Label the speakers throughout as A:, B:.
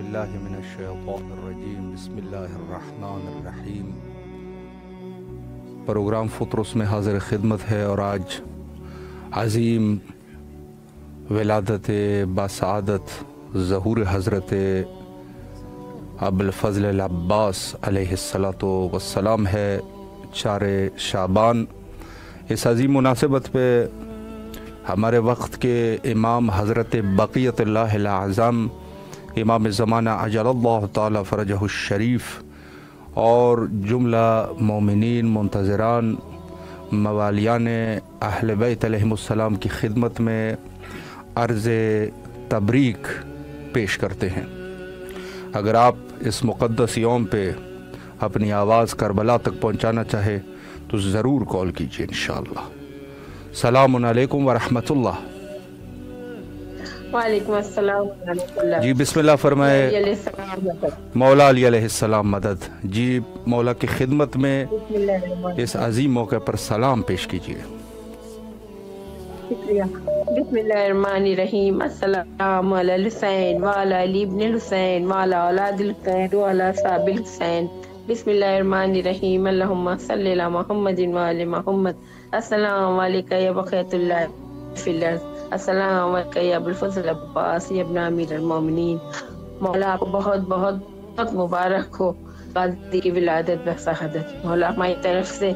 A: باللہ من الشیطان الرجیم بسم اللہ الرحمن الرحیم۔ پروگرام فطرس میں حاضر خدمت ہے اور آج عظیم ولادت باسعادت ظہور حضرت ابوالفضل العباس علیہ السلام ہے 4 شعبان۔ اس عظیم مناسبت پہ ہمارے وقت کے امام حضرت بقیت اللہ الاعظم امام زمانہ عجل اللہ تعالی فرجہ الشریف اور جملہ مومنین منتظران موالیان اہل بیت علیہم السلام کی خدمت میں عرض تبریک پیش کرتے ہیں۔ اگر آپ اس مقدس یوم پہ اپنی آواز کربلا تک پہنچانا چاہے تو ضرور کال کیجیے انشاءاللہ۔ السلام علیکم ورحمۃ اللہ۔
B: وعلیکم السلام ورحمۃ اللہ۔
A: جی بسم اللہ فرمائے۔ مولا علی علیہ السلام مدد۔ جی مولا کی خدمت میں اس عظیم موقع پر سلام پیش کیجیے۔
B: شکریہ۔ بسم اللہ الرحمن الرحیم۔ السلام علی الحسین وعلی علی ابن الحسین وعلی اولاد الحسین وعلی اصحاب الحسین۔ بسم اللہ الرحمن الرحیم۔ اللہم صلی علی محمد وعلی محمد۔ السلام علیکم یا بقیت اللہ فی الارض۔ السلام علیکم یا ابوالفضل عباس یا ابن امیر المومنین۔ مولا آپ کو بہت بہت بہت مبارک ہو غازی کی ولادت بسعادت۔ مولا ہماری طرف سے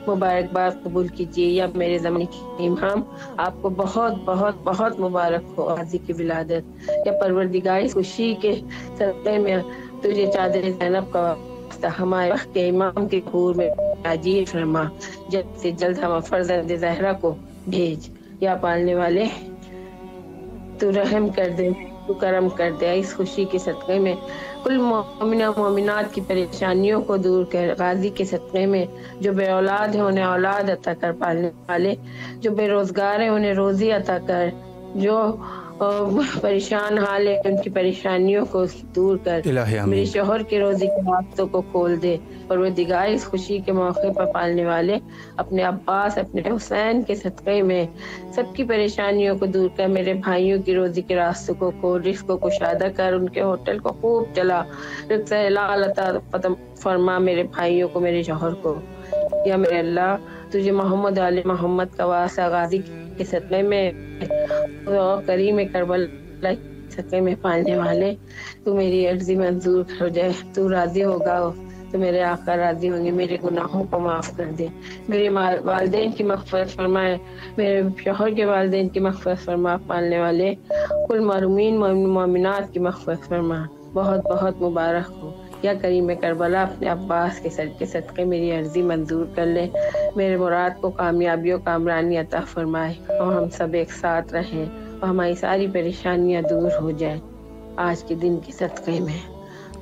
B: مبارکباد قبول کیجیے یا میرے زمانے کے امام آپ کو بہت بہت بہت مبارک ہو غازی کی ولادت۔ یا پروردگار خوشی کے صدقے میں تجھے چادر زینب کا واسطہ ہمارے وقت کے امام کے حور میں عجیب فرما، جلد سے جلد ہم فرزند زہرا کو بھیج۔ یا پالنے والے تو رحم کر دے، تو کرم کر دے۔ اس خوشی کے صدقے میں کل مومنہ مومنات کی پریشانیوں کو دور کر، غازی کے صدقے میں جو بے اولاد ہیں انہیں اولاد عطا کر، پالنے والے جو بے روزگار ہیں انہیں روزی عطا کر، جو پریشان حال ہے ان کی پریشانیوں کو دور کر، میرے شوہر کے روزی کے راستوں کو کھول دے۔ پروردگار اس خوشی کے موقع پر پالنے والے اپنے عباس اپنے حسین کے صدقے میں سب کی پریشانیوں کو دور کر، میرے بھائیوں کی روزی کے راستوں کو کھول، رزق کو کشادہ کر، ان کے ہوٹل کو خوب چلا، رزق حلال عطا فرما میرے بھائیوں کو، میرے شوہر کو۔ یا میرے اللہ تجھے محمد علی محمد کا واسطہ غازی کے صدقے میں کریم کربلا صدقے میں پالنے والے تو میری عرضی منظور ہو جائے، تو راضی ہوگا تو میرے آقا راضی ہوں گے، میرے گناہوں کو معاف کر دے، میرے والدین کی مغفرت فرمائے، میرے شوہر کے والدین کی مغفرت فرما، پالنے والے کل محرومین مومنات کی مغفرت فرما۔ بہت بہت مبارک ہو یا کریم کربلا اپنے عباس کے صدقے میری عرضی منظور کر لے، میرے مراد کو کامیابی و کامرانی عطا فرمائے اور ہم سب ایک ساتھ رہیں اور ہماری ساری پریشانیاں دور ہو جائیں آج کے دن کے صدقے میں۔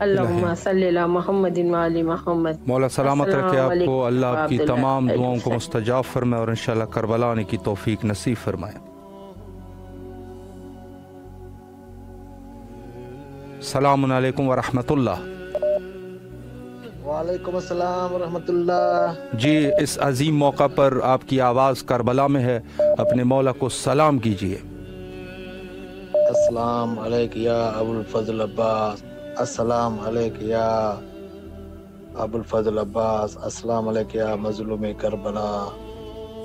B: اللہم صلی علی محمد وعلی محمد۔
A: مولا سلامت رکھے آپ کو، اللہ آپ کی تمام دعاؤں کو مستجاب فرمائے اور انشاءاللہ کربلا آنے کی توفیق نصیب فرمائے۔ السلام علیکم ورحمۃ اللہ۔
C: وعلیکم السلام ورحمۃ اللہ۔
A: جی اس عظیم موقع پر آپ کی آواز کربلا میں ہے، اپنے مولا کو سلام کیجیے۔
C: السلام علیکم یا ابوالفضل عباس، السلام علیکم یا ابوالفضل عباس، السلام علیکم یا مظلوم کربلا،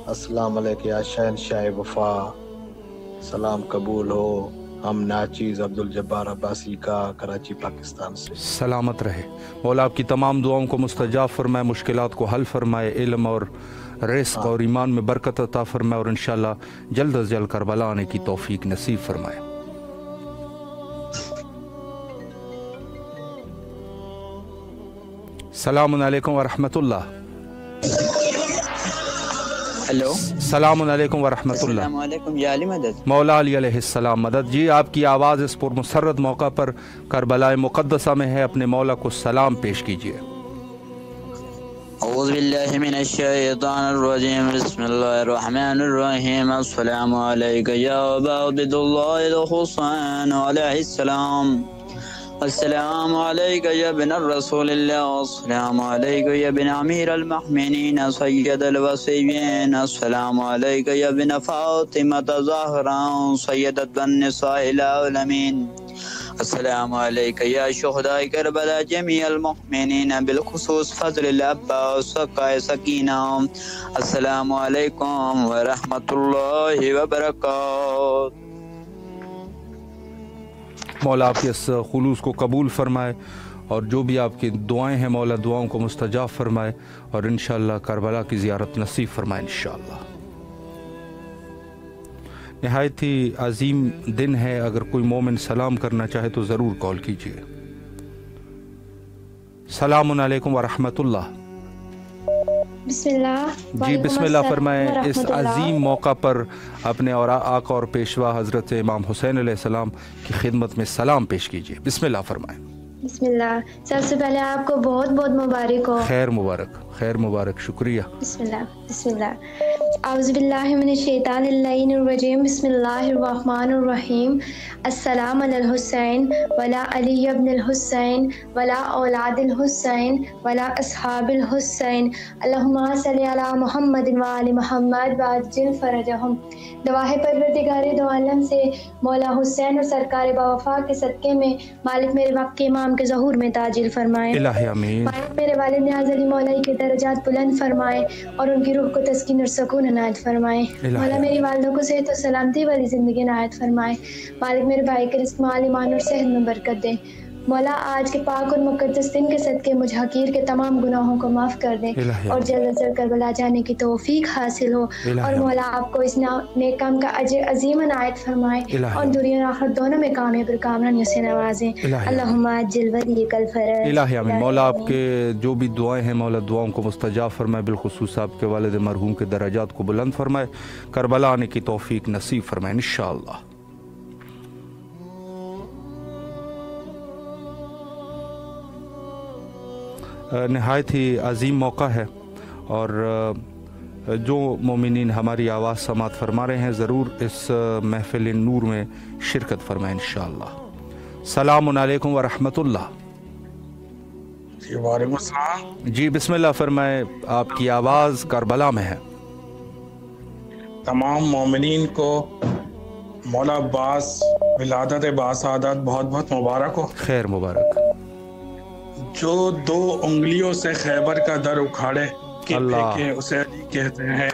C: السلام علیکم یا شہنشاہ وفا۔ سلام قبول ہو، ہم ناچیز عبدالجبار عباسی کا، کراچی پاکستان سے۔
A: سلامت رہے، مولا آپ کی تمام دعاؤں کو مستجاب فرمائے، مشکلات کو حل فرمائے، علم اور رزق اور ایمان میں برکت عطا فرمائے اور انشاءاللہ جلد از جلد کربلا آنے کی توفیق نصیب فرمائے۔ السلام علیکم ورحمۃ اللہ۔
D: ہیلو
A: السلام علیکم ورحمۃ اللہ۔
D: السلام علیکم یا علی مدد۔
A: مولا علی علیہ السلام مدد۔ جی آپ کی آواز اس پر مسرت موقع پر کربلا مقدسہ میں ہے، اپنے مولا کو سلام پیش کیجیے۔
D: اعوذ باللہ من الشیطان الرجیم، بسم اللہ الرحمن الرحیم۔ السلام علیکم یا ابا عبد اللہ الحسین علیہ السلام، السلام علیکم یا بن الرسول اللہ، السلام علیکم یا بن امیر المؤمنین سید الوصیین، السلام علیکم یا بن فاطمہ الزہرا سیدۃ النساء العالمین، السلام علیکم یا شہداء کربلا جمیع المؤمنین بالخصوص فضل العباس وقائے سکینہ. السلام علیکم ورحمۃ اللہ وبرکاتہ.
A: مولا آپ کے اس خلوص کو قبول فرمائے اور جو بھی آپ کی دعائیں ہیں مولا دعاؤں کو مستجاب فرمائے اور انشاءاللہ کربلا کی زیارت نصیب فرمائے انشاءاللہ. نہایت ہی عظیم دن ہے. اگر کوئی مومن سلام کرنا چاہے تو ضرور کال کیجیے. السلام علیکم ورحمۃ اللہ.
E: بسم اللہ.
A: جی بسم اللہ فرمائیں. اس عظیم موقع پر اپنے اور آقا اور پیشوا حضرت امام حسین علیہ السلام کی خدمت میں سلام پیش کیجیے. بسم اللہ فرمائیں.
E: بسم اللہ. سب سے پہلے آپ کو بہت بہت مبارک ہو.
A: خیر مبارک خیر مبارک. شکریہ.
E: بسم اللہ بسم اللہ. اعوذ باللہ من الشیطان اللعین الرجیم. بسم اللہ الرحمن الرحیم. السلام علی الحسین ولا علی ابن الحسین ولا اولاد الحسین ولا اصحاب الحسین. اللہم صلی علی محمد وآل محمد وعجل فرجہم. دعا ہے پروردگار دو عالم سے مولا حسین اور سرکار باوفا کے صدقے میں مالک میرے وقت کے امام کے ظہور میں تاجل فرمائے.
A: الہی آمین.
E: مالک میرے والد نیاز علی مولا کے درجات بلند فرمائے اور ان کی روح کو تسکین اور سکون عنایت فرمائے. مولا میری والدوں کو صحت و سلامتی والی زندگی عنایت فرمائے. مالک میرے بھائی کے رزق میں ایمان اور صحت میں برکت دے. مولا آج کے پاک اور مقدس دن کے صدقے مجھ حقیر کے تمام گناہوں کو معاف کر دیں اور جلد از جلد کربلا جانے کی توفیق حاصل ہو اور مولا آپ کو اس نیک کام کا اجر عظیم عنایت فرمائے اور دنیا اور آخرت دونوں میں کامیاب اور کامرانی سے نوازیں. اللہم عجل ولیک الفرج.
A: الہی آمین. مولا آپ کے جو بھی دعائیں ہیں مولا دعاؤں کو مستجاب فرمائے. بالخصوص آپ کے والد مرحوم کے درجات کو بلند فرمائے. کربلا آنے کی توفیق نصیب فرمائے انشاءاللہ. نہایت ہی عظیم موقع ہے اور جو مومنین ہماری آواز سماعت فرما رہے ہیں ضرور اس محفل نور میں شرکت فرمائیں انشاءاللہ. السلام علیکم ورحمۃ اللہ.
F: وعلیکم السلام.
A: جی بسم اللہ فرمائیں. آپ کی آواز کربلا میں ہے.
F: تمام مومنین کو مولا عباس ولادت باسعادت بہت بہت مبارک ہو.
A: خیر مبارک.
F: جو 2 انگلیوں سے خیبر کا در اکھاڑے کے پھینکے اسے علی کہتے ہیں.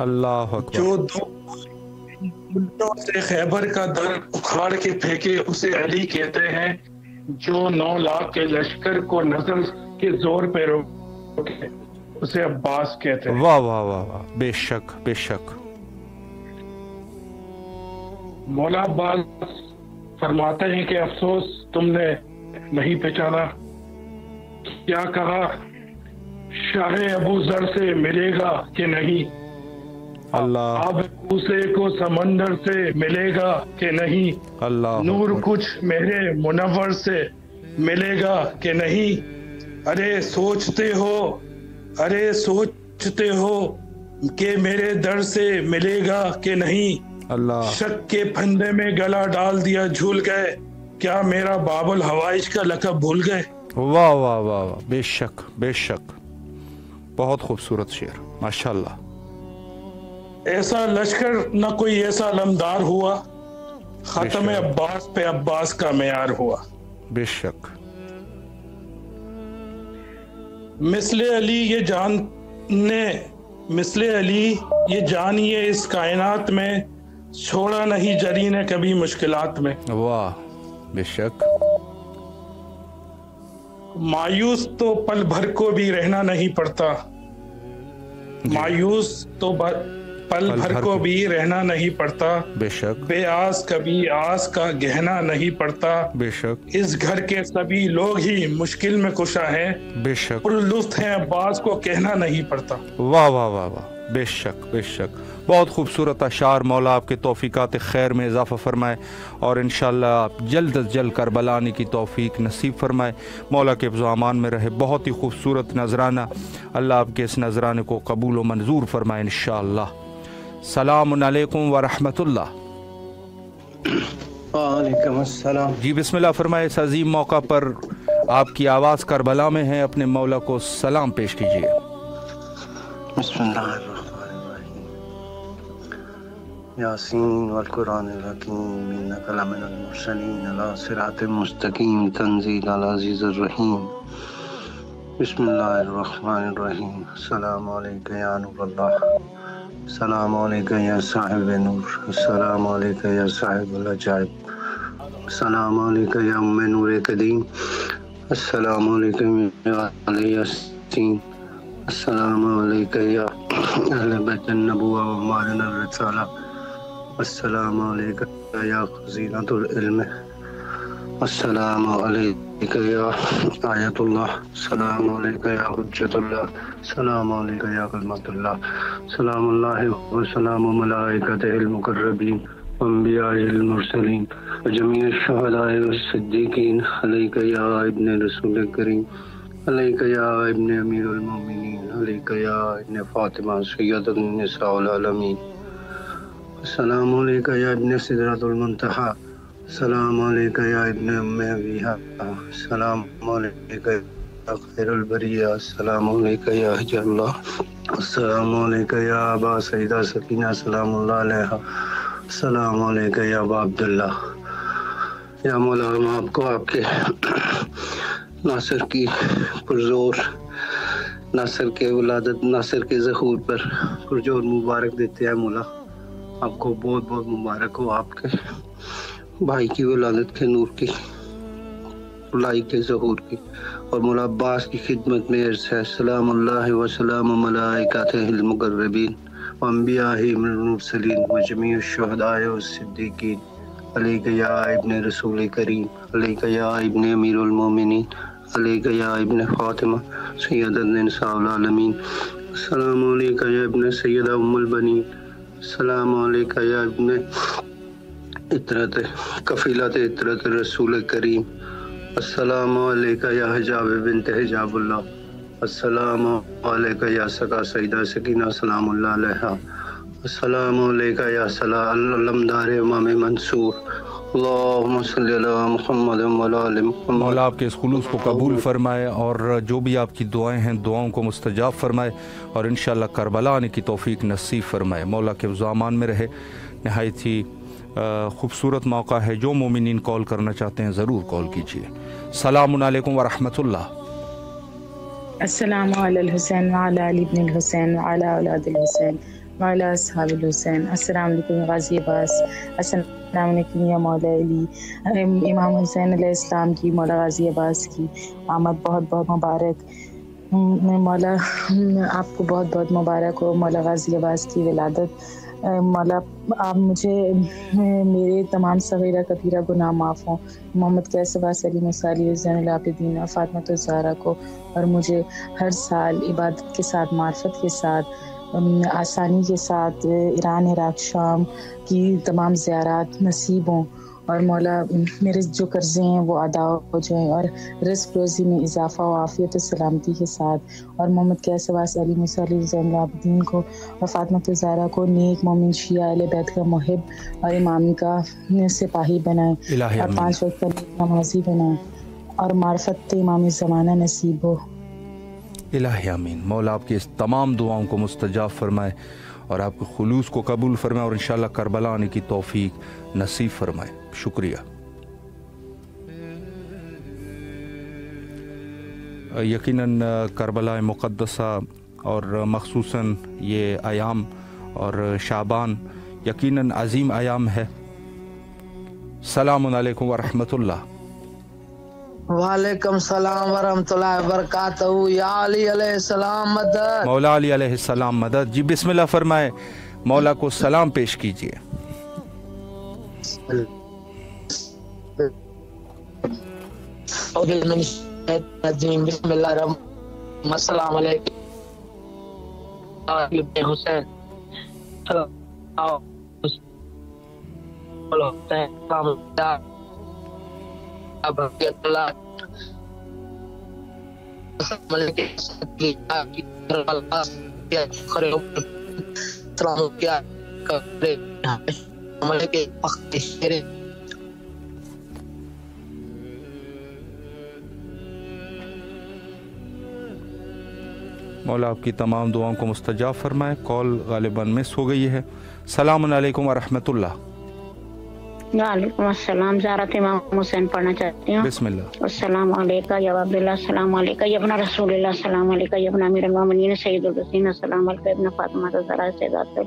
A: اللہ اکبر.
F: جو 2 انگلیوں سے خیبر کا در اکھاڑ کے پھینکے اسے علی کہتے ہیں. جو 9 لاکھ کے لشکر کو نظر کے زور پہ روکے اسے عباس کہتے ہیں.
A: واہ واہ واہ واہ. بے شک بے شک.
F: مولا عباس فرماتے ہیں کہ افسوس تم نے نہیں پہچانا. کیا کہا شاہ ابو ذر سے ملے گا کہ نہیں.
A: اللہ.
F: اب کوسے کو سمندر سے ملے گا کہ نہیں.
A: اللہ.
F: نور کچھ میرے منور سے ملے گا کہ نہیں. ارے سوچتے ہو کہ میرے در سے ملے گا کہ نہیں.
A: اللہ.
F: شک کے پھندے میں گلا ڈال دیا جھول گئے. کیا میرا باب الحوائج کا لقب بھول گئے.
A: واہ واہ واہ واہ. بے شک بے شک. بہت خوبصورت شعر ماشاءاللہ.
F: ایسا لشکر نہ کوئی ایسا علمدار ہوا. ختم عباس پہ عباس کا معیار ہوا.
A: بے شک.
F: مثل علی یہ جانیے اس کائنات میں چھوڑا نہیں جری نے کبھی مشکلات میں.
A: واہ. بے شک.
F: مایوس تو پل بھر کو بھی رہنا نہیں پڑتا. مایوس تو پل بھر کو بھی رہنا نہیں پڑتا.
A: بے شک.
F: بے آس کبھی آس کا گہنا نہیں پڑتا.
A: بے شک.
F: اس گھر کے سبھی لوگ ہی مشکل میں کشا ہیں.
A: بے شک.
F: پر لطف ہیں عباس کو کہنا نہیں پڑتا.
A: واہ واہ واہ واہ. بے شک بے شک. بہت خوبصورت اشعار. مولا آپ کے توفیقات خیر میں اضافہ فرمائے اور انشاءاللہ آپ جلد از جلد کربلا آنے کی توفیق نصیب فرمائے. مولا کے حفظ و امان میں رہے. بہت ہی خوبصورت نذرانہ. اللہ آپ کے اس نذرانے کو قبول و منظور فرمائے انشاءاللہ. السلام علیکم ورحمۃ اللہ.
G: وعلیکم السلام.
A: جی بسم اللہ فرمائے. اس عظیم موقع پر آپ کی آواز کربلا میں ہے. اپنے مولا کو سلام پیش کیجیے.
G: بسم اللہ الرحمن الرحیم. یاسین والقرآن الحکیم انک لمن المرسلین علی صراط مستقیم تنزیل العزیز الرحیم بسم اللہ الرحمن الرحیم السلام علیکم یا نور اللہ السلام علیکم یا صاحب نور السلام علیکم یا صاحب العجائب السلام علیکم یا ام نور قدیم السلام علیکم یا علی یاسین السلام علیکم یا اہل بیت النبوہ و معدن الرسالہ السلام علیکم یا خزینۃ العلم السلام علیکم یا آیت اللہ السلام علیکم یا حجت اللہ السلام علیکم یا کلمت اللہ سلام اللہ و سلام ملائکتہ المقربین وانبیاء المرسلین وجمیع الشہداء والصدیقین علیک یا ابن رسول کریم علیک یا ابن امیر المومنین علیک یا ابن فاطمہ سید النساء العالمین السلام علیکم یا ابن سدرۃ المنتہی السلام علیکم یا ابن ام ابیہا السلام علیکم یا خیر البریہ السلام علیکم یا حج اللہ السلام علیکم یا ابا سیدہ سکینہ سلام اللہ علیہا السلام علیکم یا ابا عبداللہ یا مولا ہم آپ کو آپ کے ناصر کی پرزور ناصر کے ولادت ناصر کے ظہور پر پرجور مبارک دیتے ہیں مولا آپ کو بہت بہت مبارک ہو آپ کے بھائی کی ولادت کے نور کی بلائی کے ظہور کی اور مولا عباس کی خدمت میں عرض ہے سلام اللہ و سلام ملائکتہ المقربین وانبیاء المرسلین وجمیع الشہداء والصدیقین علیک یا ابن رسول کریم علیک یا ابن امیر المومنین علیک یا ابن فاطمہ سید النساء العالمین السلام علیکم یا ابن سیدہ ام البنین السلام علیکم یا ابن اطرت کفیلت اطرت رسول کریم السلام علیکم یا حجاب بنت حجاب اللہ السلام علیکم یا سکا سیدہ سکینہ سلام اللہ علیہا السلام علیکم یا صلاح علمدار امام منصور اللہم صلی علی محمد و علی آل محمد
A: مولا آپ کے اس خلوص کو قبول فرمائے اور جو بھی آپ کی دعائیں ہیں دعاؤں کو مستجاب فرمائے اور انشاءاللہ کربلا آنے کی توفیق نصیب فرمائے مولا کے امان میں رہے نہایت ہی خوبصورت موقع ہے جو مومنین کال کرنا چاہتے ہیں ضرور کال کیجئے السلام علیکم ورحمۃ اللہ
H: السلام علی الحسین وعلی علی ابن الحسین وعلی اولاد الحسین وعلی اصحاب الحسین السلام علیکم غازی عباس السلام علیکم یا مولا علی امام حسین علیہ السلام کی مولا غازی عباس کی آمد بہت بہت مبارک مولا آپ کو بہت بہت مبارک ہو مولا غازی عباس کی ولادت مولا آپ مجھے میرے تمام صغیرہ کبیرہ گناہ معاف ہوں محمد کیس عباس علی مصعلی زین العابدین اور فاطمہ الزہرا کو اور مجھے ہر سال عبادت کے ساتھ معرفت کے ساتھ آسانی کے ساتھ ایران عراق شام کی تمام زیارات نصیب ہوں اور مولا میرے جو قرضے ہیں وہ ادا ہو جائیں اور رزق روزی میں اضافہ و عافیت و سلامتی کے ساتھ اور محمد کیس عباس علی مصعلی زین العابدین کو اور فاطمہ الزہرا کو نیک مومن شیعہ اہل بیت کا محب اور امامی کا سپاہی بنائیں اور 5 وقت کا نمازی بنائیں اور معرفت امام زمانہ نصیب ہو
A: الہی آمین مولا آپ کی اس تمام دعاؤں کو مستجاب فرمائے اور آپ کے خلوص کو قبول فرمائے اور انشاءاللہ کربلا آنے کی توفیق نصیب فرمائے شکریہ یقیناً کربلا مقدسہ اور مخصوصاً یہ ایام اور شعبان یقیناً عظیم ایام ہے السلام علیکم ورحمۃ اللہ
I: وعلیکم السلام ورحمۃ اللہ وبرکاتہ یا علی علیہ السلام مدد
A: مولا علی علیہ السلام مدد جی بسم اللہ فرمائے مولا کو سلام پیش کیجئے
I: بسم اللہ الرحمن السلام علیکم حسین
A: مولا آپ کی تمام دعاؤں کو مستجاب فرمائے. کال غالباً مس ہو گئی ہے. السلام علیکم ورحمۃ اللہ.
J: وعلیکم السلام. زارت امام حسین پڑھنا چاہتی ہوں.
A: بسم اللہ.
J: السلام علیکم یا عبداللہ، السلام علیکم یا ابن رسول اللہ، السلام علیکم یا ابن امیر المومنین سید الحسین، السلام علیکم ابن فاطمہ الزہرا سیدات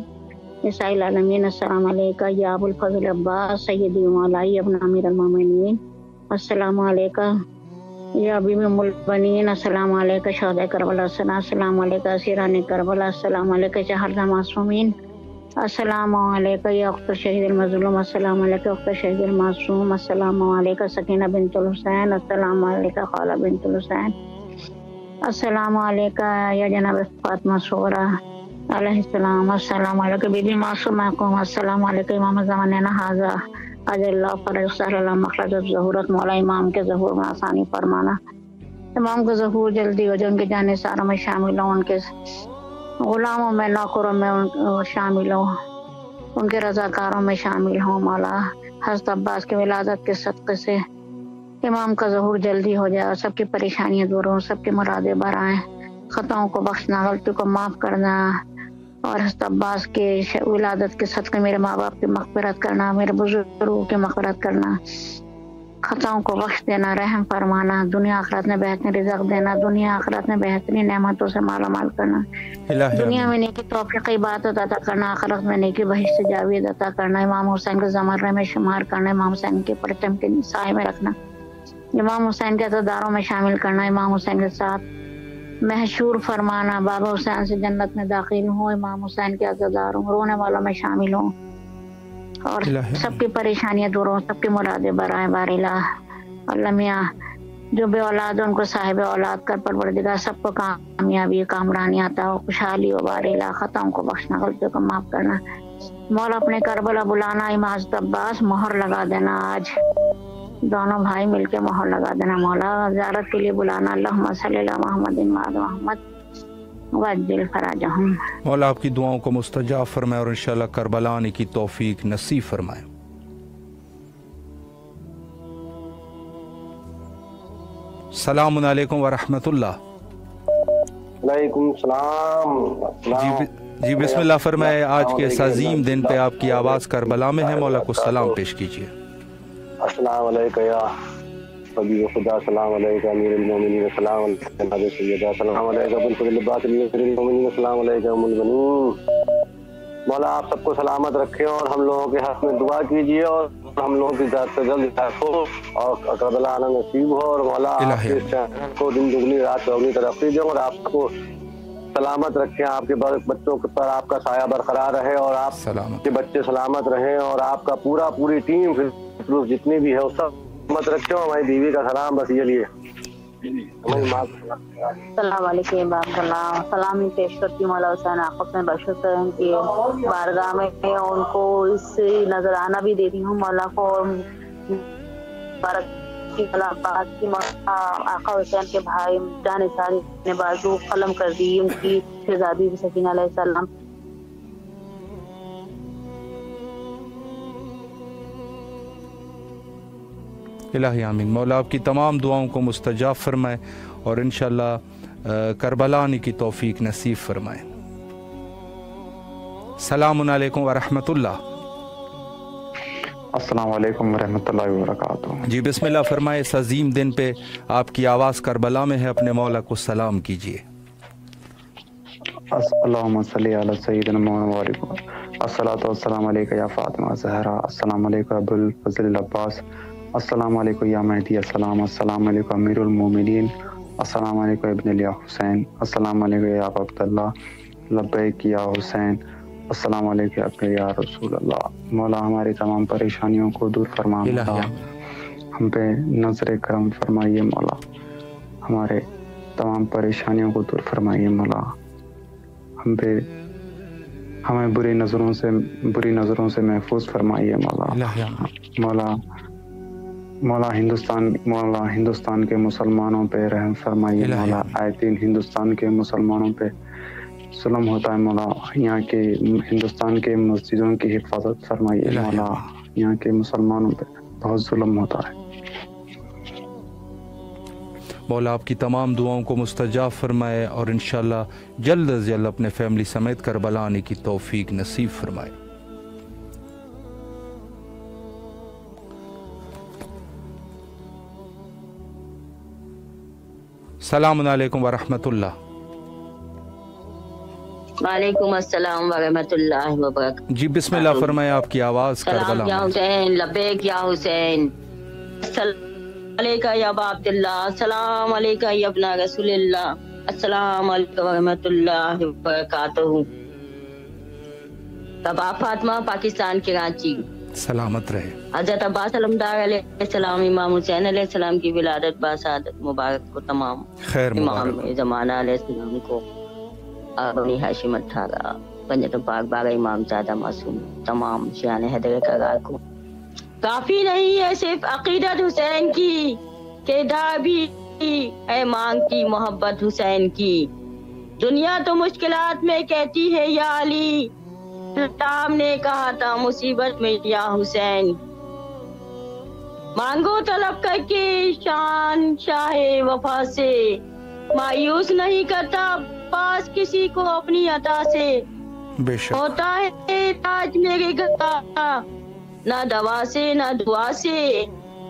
J: نساء العالمین، السلام علیکم یا ابو الفضل عباس سیدی مولائی ابن امیر المومنین، السلام علیکم یا ابی ام البنین، السلام علیکم شہداء کربلا، السلام علیکم اسیران کربلا، السلام علیکم شہداء معصومین، السلام علیکم یا اخت شہید المظلوم، السلام علیکم اخت شہید المعصوم، السلام علیکم سکینہ بنت الحسین، السلام علیکم خالہ بنت الحسین، السلام علیکم یا جناب فاطمہ صغرا علیہ السلام، السلام علیکم بی بی معصومہ قوم، السلام علیکم امام زمانہ حاضر اجل اللہ فرج اللہ مخرج ظہورت. مولا امام کے ظہور میں آسانی فرمانا، امام کا ظہور جلدی ہو جائے، ان کے جانے ساروں میں شامل ہوں، ان کے غلاموں میں نوکروں میں شامل ہوں، ان کے رضاکاروں میں شامل ہوں. مولا حضرت عباس کی ولادت کے صدقے سے امام کا ظہور جلدی ہو جائے اور سب کی پریشانیاں دور ہوں، سب کی مرادیں بر آئیں، خطاؤں کو بخشنا، غلطی کو معاف کرنا، اور حضرت عباس کے ولادت کے صدقے میرے ماں باپ کی مغفرت کرنا، میرے بزرگوں کی مغفرت کرنا، خطاؤں کو بخش دینا، رحم فرمانا، دنیا آخرت میں بہترین رزق دینا، دنیا آخرت میں بہترین نعمتوں سے مالا مال کرنا، دنیا میں نیکی توفیق عبادت عطا کرنا، آخرت میں نیکی بہشت جاوید عطا کرنا، امام حسین کو زمرے میں شمار کرنا، امام حسین کے پرچم کے سائے میں رکھنا، امام حسین کے عزاداروں میں شامل کرنا، امام حسین کے ساتھ محشور فرمانا، بابا حسین سے جنت میں داخل ہوں، امام حسین کے عزاداروں رونے والوں میں شامل ہوں، اور سب کی پریشانیاں دور ہوں، سب کی مرادیں برائے بار الہ. اللہ میاں جو بے اولاد ان کو صاحب اولاد کر پروردگار سب کو کامیابی کامرانی آتا ہو، خوشحالی ہو بار الہ، خطاؤں کو بخشنا، غلطیوں کو معاف کرنا. مولا اپنے کربلا بلانا، امام عباس مہر لگا دینا، آج دونوں بھائی مل کے مہر لگا دینا. مولا زیارت کے لیے بلانا، اللہم صلی علی محمد وعلی محمد وعجل فرجہم.
A: مولا آپ کی دعاؤں کو مستجاب فرمائے اور انشاءاللہ کربلا آنے کی توفیق نصیب فرمائے. السلام علیکم ورحمۃ اللہ.
K: وعلیکم السلام.
A: جی بسم اللہ فرمائے. آج کے اس عظیم دن پہ آپ کی آواز کربلا میں ہے، مولا کو سلام پیش کیجیے.
K: السلام علیکم یا حبیب خدا، السلام علیکم امیر المومنین، السلام علیکم جناب سیدہ، السلام علیکم ابو الفضل عباس امیر المومنین، السلام علیکم ام البنین. مولا آپ سب کو سلامت رکھیں اور ہم لوگوں کے حق میں دعا کیجیے اور ہم لوگوں کی ذات سے جلد ہدایت ہو اور کربلا آنا نصیب ہو، اور مولا آپ کے چینل کو دن دگنی رات چوگنی ترقی دیں اور آپ کو سلامت رکھیں، آپ کے بچوں پر آپ کا سایہ برقرار رہے اور آپ کے بچے سلامت رہیں، اور آپ کا پوری ٹیم جتنی بھی ہے وہ سب سلامت رکھیں. ہماری بیوی کا سلام بس یہ لیے.
J: السلام علیکم باپ اللہ، سلامی پیش کرتی مولا حسین آقا میں بشر ان کی بارگاہ میں، ان کو اس نذرانہ بھی دیتی ہوں مولا کو، آقا حسین کے بھائی جان ساری نے بازو قلم کر دی، ان کی شہزادی سکینہ علیہ السلام.
A: الہی آمین. مولا آپ کی تمام دعاؤں کو مستجاب فرمائے اور انشاءاللہ کربلا آنے کی توفیق نصیب فرمائے. السلام علیکم ورحمۃ اللہ.
L: السلام علیکم ورحمۃ اللہ وبرکاتہ.
A: جی بسم اللہ فرمائے. اس عظیم دن پہ آپ کی آواز کربلا میں ہے، اپنے مولا کو سلام کیجیے.
L: اللہم صلی علی سیدنا محمد الصلاۃ والسلام علیکم یا فاطمہ زہرا، السلام علیکم ابو الفضل عباس، السلام علیکم یا مہدی السلام، السلام علیکم امیر المومنین، السلام علیکم ابن علی حسین، السلام علیکم یا عبداللہ، لبیک یا حسین، السلام علیکم یا رسول اللہ. مولا ہماری تمام پریشانیوں کو دور فرما، مولا ہم پہ نظر کرم فرمائیے، مولا ہمارے تمام پریشانیوں کو دور فرمائیے، مولا ہمیں بری نظروں سے محفوظ فرمائیے، مولا مولا ہندوستان کے مسلمانوں پہ رحم فرمائیے، مولا آئے دن ہندوستان کے مسلمانوں پہ ظلم ہوتا ہے، مولا یہاں کے ہندوستان کے مسجدوں کی حفاظت فرمائیے، مولا یہاں کے مسلمانوں پہ بہت ظلم ہوتا ہے.
A: مولا آپ کی تمام دعاؤں کو مستجاب فرمائے اور انشاءاللہ جلد از جلد اپنے فیملی سمیت کربلا آنے کی توفیق نصیب فرمائے۔ السلام علیکم ورحمۃ اللہ۔
J: وعلیکم السلام ورحمۃ اللہ وبرکاتہ۔
A: جی بسم اللہ فرمائے، آپ کی آواز کربلا
J: یا حسین، لبیک یا حسین، السلام علیکم یا ابا عبداللہ، السلام علیکم یا ابن رسول اللہ، السلام علیکم ورحمۃ اللہ وبرکاتہ۔ بابا فاطمہ، پاکستان کراچی۔
A: سلامت رہے۔
J: حضرت عباس علمدار علیہ السلام، امام حسین علیہ السلام کی ولادت باسعادت مبارک کو تمام امام زمانہ علیہ السلام کو، بنی ہاشم 18 پنجت پاک 12 امام زادہ معصوم تمام شیعان حیدر کرار کو کافی نہیں ہے صرف عقیدت حسین کی، کردار بھی ہے مانگتی محبت حسین کی۔ دنیا تو مشکلات میں کہتی ہے یا علی، اسلام نے کہا تھا مصیبت میں یا حسین۔ مانگو طلب کر کے شان شاہ وفا سے، مایوس نہیں کرتا پاس کسی کو اپنی عطا سے۔
A: بے شک
J: ہوتا ہے تاج میرے گھر نہ دوا سے نہ دعا سے،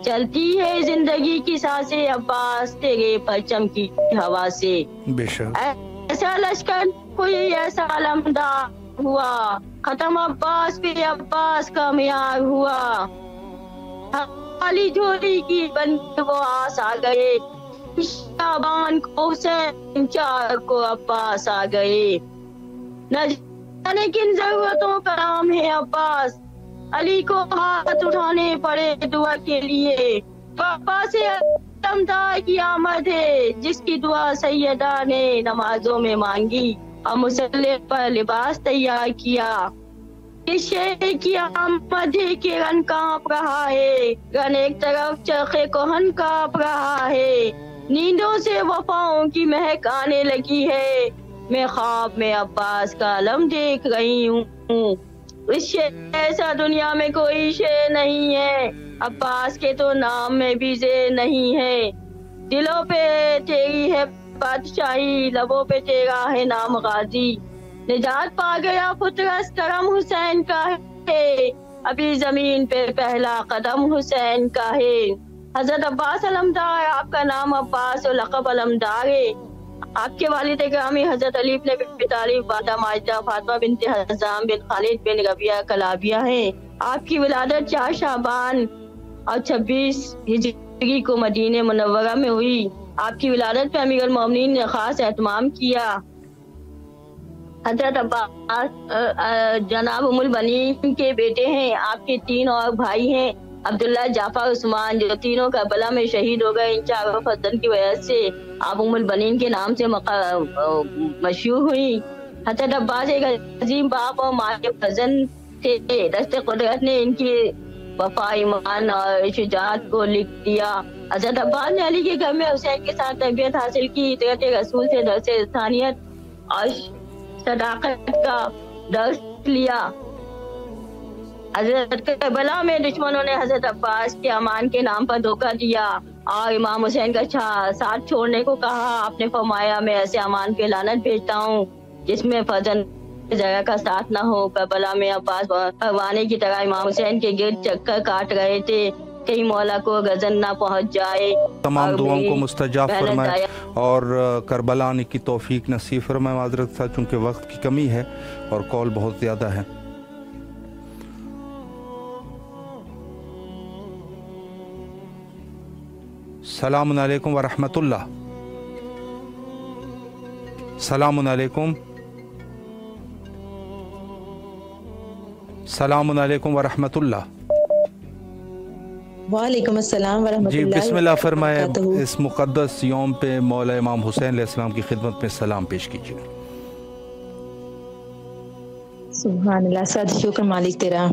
J: چلتی ہے زندگی کی سانسیں عباس تیرے پرچم کی ہوا سے۔
A: بے شک
J: ایسا لشکر کوئی ایسا علمدار ہوا، ختم عباس پہ عباس کا معیار ہوا۔ خالی جھولی کی بن کے وہ آس آ گئے، شعبان کو حسین، چار کو عباس آ گئے۔ نہ جانے کن ضرورتوں کا نام ہے عباس، علی کو ہاتھ اٹھانے پڑے دعا کے لیے۔ عباس علمدار کی آمد ہے، جس کی دعا سیدہ نے نمازوں میں مانگی اور مسلح پر لباس تیار کیا۔ اس شہر کی آمد ہے کہ رن کانپ رہا ہے، رن ایک طرف چرخے کوہن کانپ رہا ہے۔ نیندوں سے وفاؤں کی مہک آنے لگی ہے، میں خواب میں عباس کا علم دیکھ رہی ہوں۔ اس شے ایسا دنیا میں کوئی شے نہیں ہے، عباس کے تو نام میں بھی زیر نہیں ہے۔ دلوں پہ تیری ہے بادشاہی، لبوں پہ تیرا ہے نام غازی۔ نجات پا گیا پترس کرم حسین کا ہے، ابھی زمین پہ پہلا قدم حسین کا ہے۔ حضرت عباس علمدار، آپ کا نام عباس و لقب علمدار ہے۔ آپ کے والد گرامی حضرت علی بن ابی طالب، والدہ ماجدہ فاطمہ بنت حزام بن خالد بن ربیعہ کلابیہ ہیں۔ آپ کی ولادت 4 شعبان اور 26 ہجری کو مدینہ منورہ میں ہوئی۔ آپ کی ولادت پہ امیر المومنین نے خاص اہتمام کیا۔ حضرت عباس جناب ام البنین کے بیٹے ہیں۔ آپ کے 3 اور بھائی ہیں، عبداللہ، جعفر، عثمان، جو تینوں کربلا میں شہید ہو گئے۔ ان چاروں فرزند کی وجہ سے آپ ام البنین کے نام سے مشہور ہوئی۔ حضرت عباس ایک عظیم باپ اور ماں کے فرزند تھے۔ دست قدرت نے ان کی وفا، ایمان اور شجاعت کو لکھ دیا۔ حضرت عباس نے علی کے گھر میں حسین کے ساتھ تربیت حاصل کی، اطاعت رسول سے درس انسانیت اور صداقت کا درس لیا۔ حضرت کربلا میں دشمنوں نے حضرت عباس کے امان کے نام پر دھوکہ دیا اور امام حسین کا ساتھ چھوڑنے کو کہا۔ آپ نے فرمایا، میں ایسے امان پہ لعنت بھیجتا ہوں جس میں فرزند ذرا کا ساتھ نہ ہو۔ کربلا میں عباس پروانے کی طرح امام حسین کے گرد چکر کاٹ رہے تھے، کہیں مولا کو غزن نہ پہنچ جائے۔
A: تمام دعاؤں کو مستجاب فرمائے اور کربلا آنے کی توفیق نصیب فرمائے۔ معذرت تھا چونکہ وقت کی کمی ہے اور کال بہت زیادہ ہے۔ السلام علیکم ورحمۃ اللہ۔ السلام علیکم، السلام علیکم ورحمۃ اللہ۔
M: وعلیکم السلام ورحمۃ اللہ۔
A: جی بسم اللہ فرمائے، اس مقدس یوم پہ مولا امام حسین علیہ السلام کی خدمت میں سلام پیش کیجیے۔
M: سبحان اللہ، صد شکر مالک تیرا۔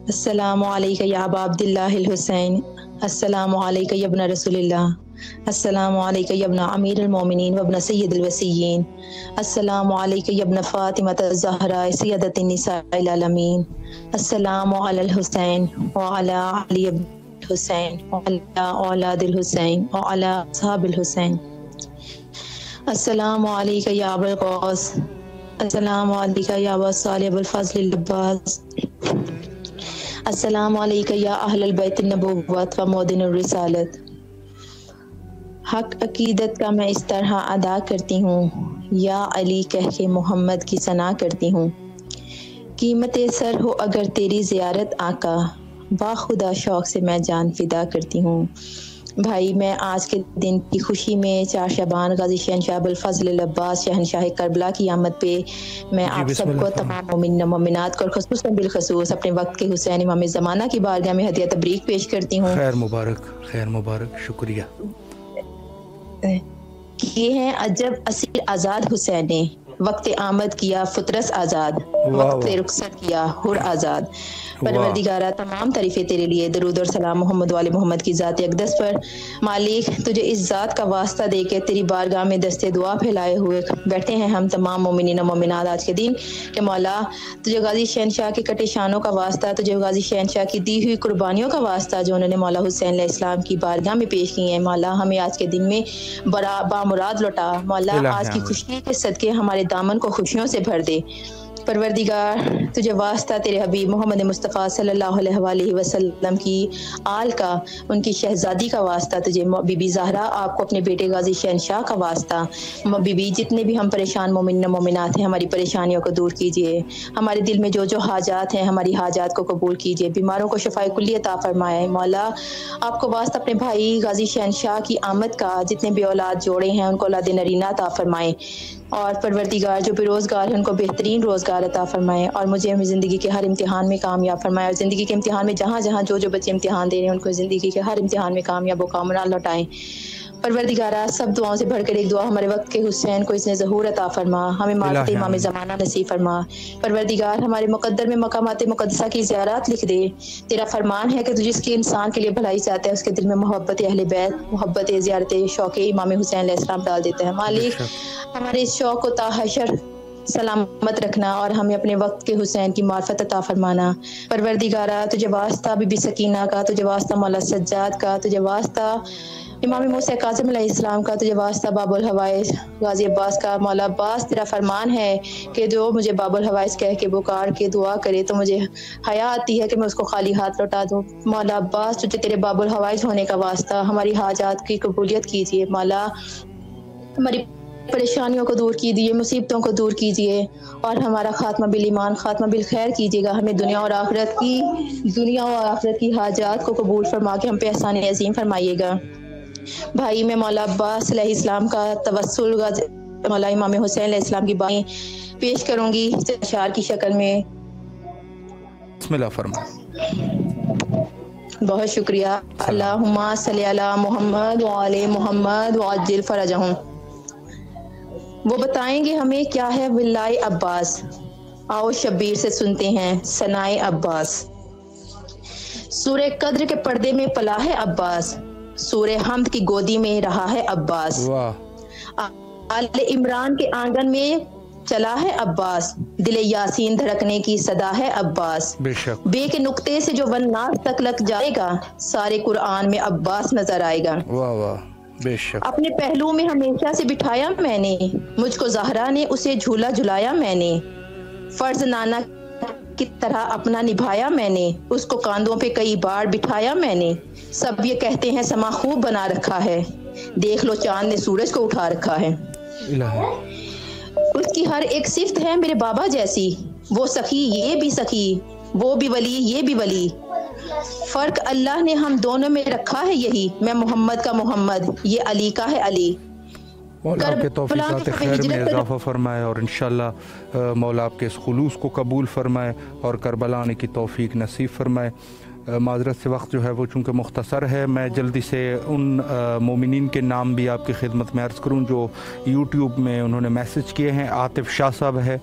M: السلام علیکم یا ابا عبداللہ الحسین، السلام علیکم یا ابن رسول اللہ، السلام علیکم یا ابن امیر المومنین و ابن سید الوصیین، السلام علیکم یا ابن فاطمہ الزہراء سیدۃ النساء العالمین، السلام علی الحسین وعلی علی الحسین وعلی اولاد الحسین وعلی اصحاب الحسین۔ السلام علیکم یا ابا القاس، السلام علیکم یا ابا صالح ابو الفضل العباس، السلام علیکم یا اہل البیت النبوت و معدن الرسالت۔ حق عقیدت کا میں اس طرح ادا کرتی ہوں، یا علی کہہ کے محمد کی ثنا کرتی ہوں۔ قیمت سر ہو اگر تیری زیارت آقا، با خدا شوق سے میں جان فدا کرتی ہوں۔ بھائی میں آج کے دن کی خوشی میں 4 شعبان غازی شہنشاہ ابوالفضل العباس شہنشاہ کربلا کی آمد پہ میں آپ سب کو، تمام مومنین و مومنات کو، اور خصوصاً بالخصوص اپنے وقت کے حسین امام زمانہ کی بارگاہ میں ہدیہ تبریک پیش کرتی ہوں۔
A: خیر مبارک، خیر مبارک، شکریہ۔
M: یہ ہیں عجب اسیر آزاد حسین نے، وقت آمد کیا فطرس آزاد، وقت رخصت کیا حر آزاد۔ پروردگارہ تمام تعریفیں تیرے لیے، درود اور سلام محمد وال محمد کی ذات اقدس پر۔ مالک تجھے اس ذات کا واسطہ دے کے تیری بارگاہ میں دستے دعا پھیلائے ہوئے بیٹھے ہیں ہم تمام مومنین و مومنات آج کے دن، کہ مولا تجھے غازی شہنشاہ کے کٹے شانوں کا واسطہ، تجھے غازی شہنشاہ کی دی ہوئی قربانیوں کا واسطہ جو انہوں نے مولا حسین علیہ السلام کی بارگاہ میں پیش کی ہیں، مولا ہمیں آج کے دن میں بڑا بامراد لوٹا۔ مولا آج کی خوشی کے صدقے ہمارے دامن کو خوشیوں سے بھر دے۔ پروردگار تجھے واسطہ تیرے حبیب محمد مصطفیٰ صلی اللہ علیہ وآلہ وسلم کی آل کا، ان کی شہزادی کا واسطہ، تجھے بی بی زہرا آپ کو اپنے بیٹے غازی شہنشاہ کا واسطہ۔ بی بی جتنے بھی ہم پریشان مومن مومنات ہیں، ہماری پریشانیوں کو دور کیجیے، ہمارے دل میں جو جو حاجات ہیں ہماری حاجات کو قبول کیجیے، بیماروں کو شفائے کلی عطا فرمائے۔ مولا آپ کو واسطہ اپنے بھائی غازی شہنشاہ کی آمد کا، جتنے بھی اولاد جوڑے ہیں ان کو اولاد نرینہ عطا فرمائے، اور پروردگار جو بے روزگار ہیں ان کو بہترین روزگار عطا فرمائے، اور مجھے ہمیں زندگی کے ہر امتحان میں کامیاب فرمائے، اور زندگی کے امتحان میں جہاں جہاں جو جو بچے امتحان دے رہے ہیں ان کو زندگی کے ہر امتحان میں کامیاب و کامران لوٹائیں۔ پروردگارہ سب دعاؤں سے بڑھ کر ایک دعا، ہمارے وقت کے حسین کو اس نے ظہور عطا فرما، ہمیں معرفت امام زمانہ نصیب فرما۔ پروردگار ہمارے مقدر میں مقامات مقدسہ کی زیارات لکھ دے۔ تیرا فرمان ہے کہ تو جس کے انسان کے لیے بھلائی چاہتا ہے اس کے دل میں محبت اہل بیت، محبت زیارت شوق امام حسین علیہ السلام ڈال دیتا ہے۔ مالک ہمارے اس شوق کو تا حشر سلامت رکھنا، اور ہمیں اپنے وقت کے حسین کی معرفت عطا فرمانا۔ پروردگارہ تجھے واسطہ بی بی سکینہ کا، تجھے واسطہ مولا سجاد کا، تجھے واسطہ امام موسیٰ کاظم علیہ السلام کا، تجھے واسطہ باب الحوائج غازی عباس کا۔ مولا عباس تیرا فرمان ہے کہ جو مجھے باب الحوائج کہہ کے پکار کے دعا کرے تو مجھے حیا آتی ہے کہ میں اس کو خالی ہاتھ لوٹا دوں۔ مولا عباس تجھے تیرے باب الحوائج ہونے کا واسطہ ہماری حاجات کی قبولیت کیجیے۔ مولا ہماری پریشانیوں کو دور کیجیے، مصیبتوں کو دور کیجیے، اور ہمارا خاتمہ بالایمان، خاتمہ بالخیر کیجیے گا۔ ہمیں دنیا اور آخرت کی حاجات کو قبول فرما کے ہم پہ احسان عظیم فرمائیے گا۔ بھائی میں مولا عباس علیہ السلام کا توسل مولا امام حسین علیہ السلام کی باتیں پیش کروں گی اشعار کی شکل میں۔
A: بسم اللہ فرما۔
M: بہت شکریہ۔ اللہم صلی علی محمد وآل محمد وعجل فرجہم۔ وہ بتائیں گے ہمیں کیا ہے ولائے عباس، آؤ شبیر سے سنتے ہیں ثنائے عباس۔ سورہ قدر کے پردے میں پلا ہے عباس، سورہ حمد کی گودی میں رہا ہے عباس، آل عمران کے آنگن میں چلا ہے عباس، دل یاسین دھڑکنے کی صدا ہے عباس، بے کے نقطے سے جو والناس تک لگ جائے گا سارے قرآن میں عباس نظر آئے گا۔
A: بے شک
M: اپنے پہلو میں ہمیشہ سے بٹھایا میں نے، مجھ کو زہرا نے اسے جھولا جھلایا میں نے، فرض نانا کی طرح اپنا نبھایا میں نے، اس کو کاندھوں پہ کئی بار بٹھایا میں نے، سب یہ کہتے ہیں سما خوب بنا رکھا ہے، دیکھ لو چاند نے سورج کو اٹھا رکھا ہے۔ اس کی ہر ایک صفت ہے میرے بابا جیسی، وہ سخی یہ بھی سخی، وہ بھی ولی یہ بھی ولی، فرق اللہ نے ہم دونوں میں رکھا ہے یہی، میں محمد کا محمد یہ علی کا ہے علی۔
A: مولا آپ کے توفیقات خیر میں اضافہ فرمائے، اور انشاءاللہ مولا آپ کے اس خلوص کو قبول فرمائے اور کربلا آنے کی توفیق نصیب فرمائے۔ معذرت سے وقت جو ہے وہ چونکہ مختصر ہے، میں جلدی سے ان مومنین کے نام بھی آپ کی خدمت میں عرض کروں جو یوٹیوب میں انہوں نے میسج کیے ہیں۔ عاطف شاہ صاحب ہے،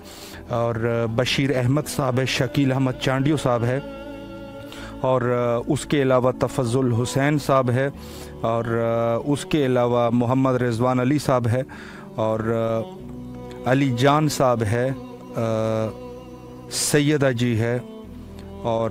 A: اور بشیر احمد صاحب ہے، شکیل احمد چانڈیو صاحب ہے، اور اس کے علاوہ تفضل حسین صاحب ہے، اور اس کے علاوہ محمد رضوان علی صاحب ہے، اور علی جان صاحب ہے، سیدہ جی ہے، اور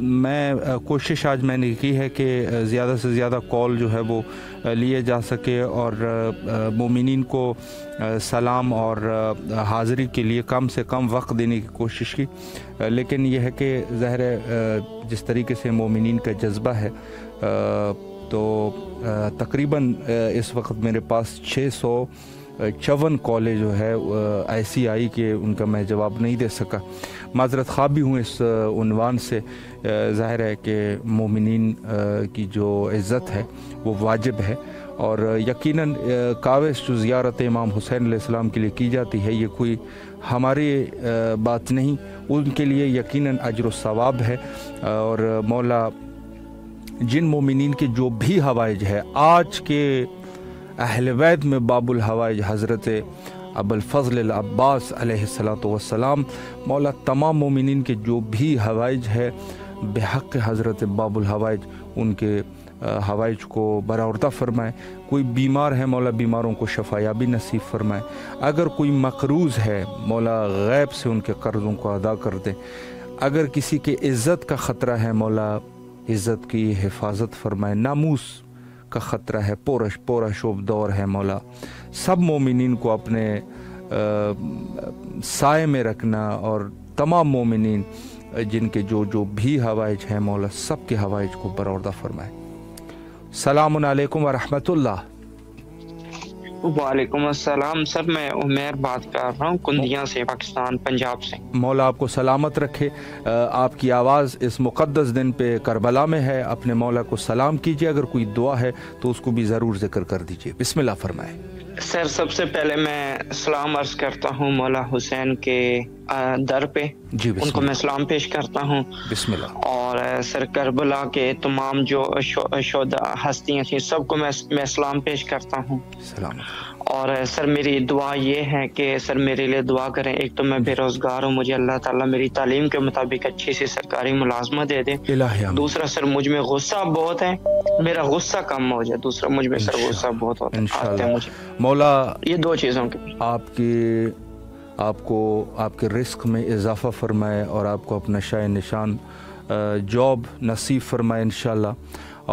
A: میں کوشش آج میں نے کی ہے کہ زیادہ سے زیادہ کال جو ہے وہ لیے جا سکے اور مومنین کو سلام اور حاضری کے لیے کم سے کم وقت دینے کی کوشش کی، لیکن یہ ہے کہ ظاہر جس طریقے سے مومنین کا جذبہ ہے تو تقریباً اس وقت میرے پاس 654 کالیں جو ہے ایسی آئی کہ ان کا میں جواب نہیں دے سکا۔ معذرت خواہ بھی ہوں اس عنوان سے۔ ظاہر ہے کہ مومنین کی جو عزت ہے وہ واجب ہے، اور یقیناً کاوش جو زیارت امام حسین علیہ السلام کے لیے کی جاتی ہے یہ کوئی ہماری بات نہیں، ان کے لیے یقیناً اجر و ثواب ہے۔ اور مولا جن مومنین کے جو بھی حوائج ہے، آج کے اہل بیت میں باب الحوائج حضرت ابو الفضل العباس علیہ السلام، مولا تمام مومنین کے جو بھی حوائج ہے بحق حضرت باب الحوائج ان کے حوائج کو برآوردہ فرمائے۔ کوئی بیمار ہے مولا بیماروں کو شفایابی نصیب فرمائے، اگر کوئی مقروض ہے مولا غیب سے ان کے قرضوں کو ادا کر دے، اگر کسی کے عزت کا خطرہ ہے مولا عزت کی حفاظت فرمائے، ناموس کا خطرہ ہے، پورا شوب دور ہے مولا سب مومنین کو اپنے سائے میں رکھنا، اور تمام مومنین جن کے جو بھی حوائج ہیں مولا سب کے حوائج کو برآوردہ فرمائے۔ السلام علیکم ورحمۃ اللہ۔
N: وعلیکم السلام سر، میں عمیر بات کر رہا ہوں کندیاں سے، پاکستان، پنجاب سے۔
A: مولا آپ کو سلامت رکھے، آپ کی آواز اس مقدس دن پہ کربلا میں ہے، اپنے مولا کو سلام کیجئے، اگر کوئی دعا ہے تو اس کو بھی ضرور ذکر کر دیجئے۔ بسم اللہ فرمائے۔
N: سر سب سے پہلے میں سلام عرض کرتا ہوں مولا حسین کے در پہ، ان کو میں سلام پیش کرتا ہوں۔
A: بسم اللہ۔
N: اور سر کربلا کے تمام جو شہداء ہستیاں تھیں سب کو میں سلام پیش کرتا ہوں۔
A: سلام۔
N: اور سر میری دعا یہ ہے کہ سر میرے لیے دعا کریں، ایک تو میں بے روزگار ہوں، مجھے اللہ تعالیٰ میری تعلیم کے مطابق اچھی سی سرکاری ملازمت دے دے۔ دوسرا سر مجھ میں غصہ بہت ہے، میرا غصہ کم ہو جائے، دوسرا مجھ میں سر غصہ بہت ہوتا ہے مجھے۔
A: مولا
N: یہ دو چیزوں کے
A: آپ کو آپ کے رزق میں اضافہ فرمائے، اور آپ کو اپنا شاہ نشان جاب نصیب فرمائے انشاءاللہ۔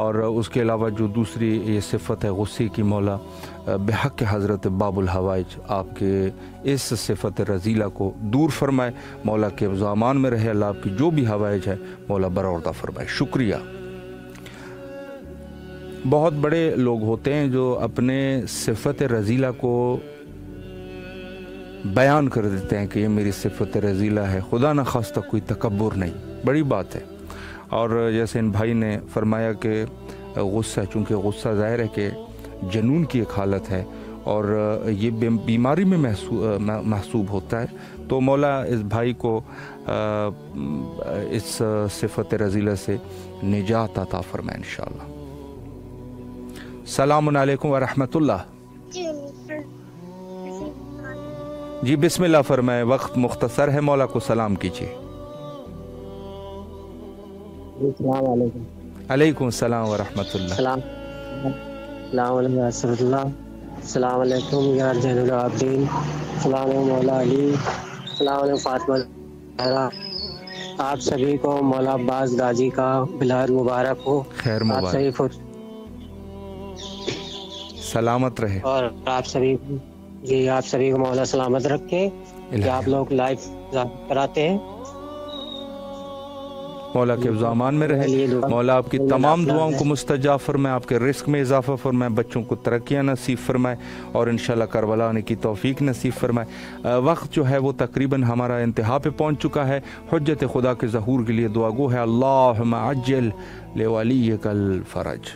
A: اور اس کے علاوہ جو دوسری یہ صفت ہے غصے کی، مولا بحق حضرت باب الحوائج آپ کے اس صفت رذیلہ کو دور فرمائے، مولا کے امان میں رہے، اللہ آپ کی جو بھی حوائج ہے مولا برآوردہ فرمائے۔ شکریہ۔ بہت بڑے لوگ ہوتے ہیں جو اپنے صفت رذیلہ کو بیان کر دیتے ہیں کہ یہ میری صفت رذیلہ ہے، خدا نہ خواستہ کوئی تکبر نہیں، بڑی بات ہے۔ اور جیسے ان بھائی نے فرمایا کہ غصہ، چونکہ غصہ ظاہر ہے کہ جنون کی ایک حالت ہے اور یہ بیماری میں محسوب ہوتا ہے، تو مولا اس بھائی کو اس صفت رذیلہ سے نجات عطا فرمائے انشاءاللہ۔ السلام علیکم ورحمۃ اللہ۔ جی بسم اللہ فرمائے، وقت مختصر ہے، مولا کو سلام کیجیے۔
O: السلام علیکم۔
A: علیکم السلام ورحمۃ اللہ۔
O: السلام علیکم رسول اللہ، السلام علیکم یا زین العابدین، السلام علیکم مولا علی، السلام علیکم فاطمہ زہرا، آپ سبھی کو مولا عباس غازی کا بلاد مبارک ہو،
A: خیر مبارک،
O: آپ سبھی کو
A: سلامت رہے،
O: اور آپ سبھی جی آپ سبھی کو مولا سلامت رکھے کہ آپ لوگ لائیو کراتے ہیں،
A: مولا کے امان میں رہے، مولا آپ کی تمام دعاؤں کو مستجاب فرمائے، آپ کے رزق میں اضافہ فرمائے، بچوں کو ترقیاں نصیب فرمائے، اور انشاءاللہ کربلا آنے کی توفیق نصیب فرمائے۔ وقت جو ہے وہ تقریباً ہمارا انتہا پہ پہنچ چکا ہے۔ حجت خدا کے ظہور کے لیے دعا گو ہے، اللہم عجل لولیک الفرج۔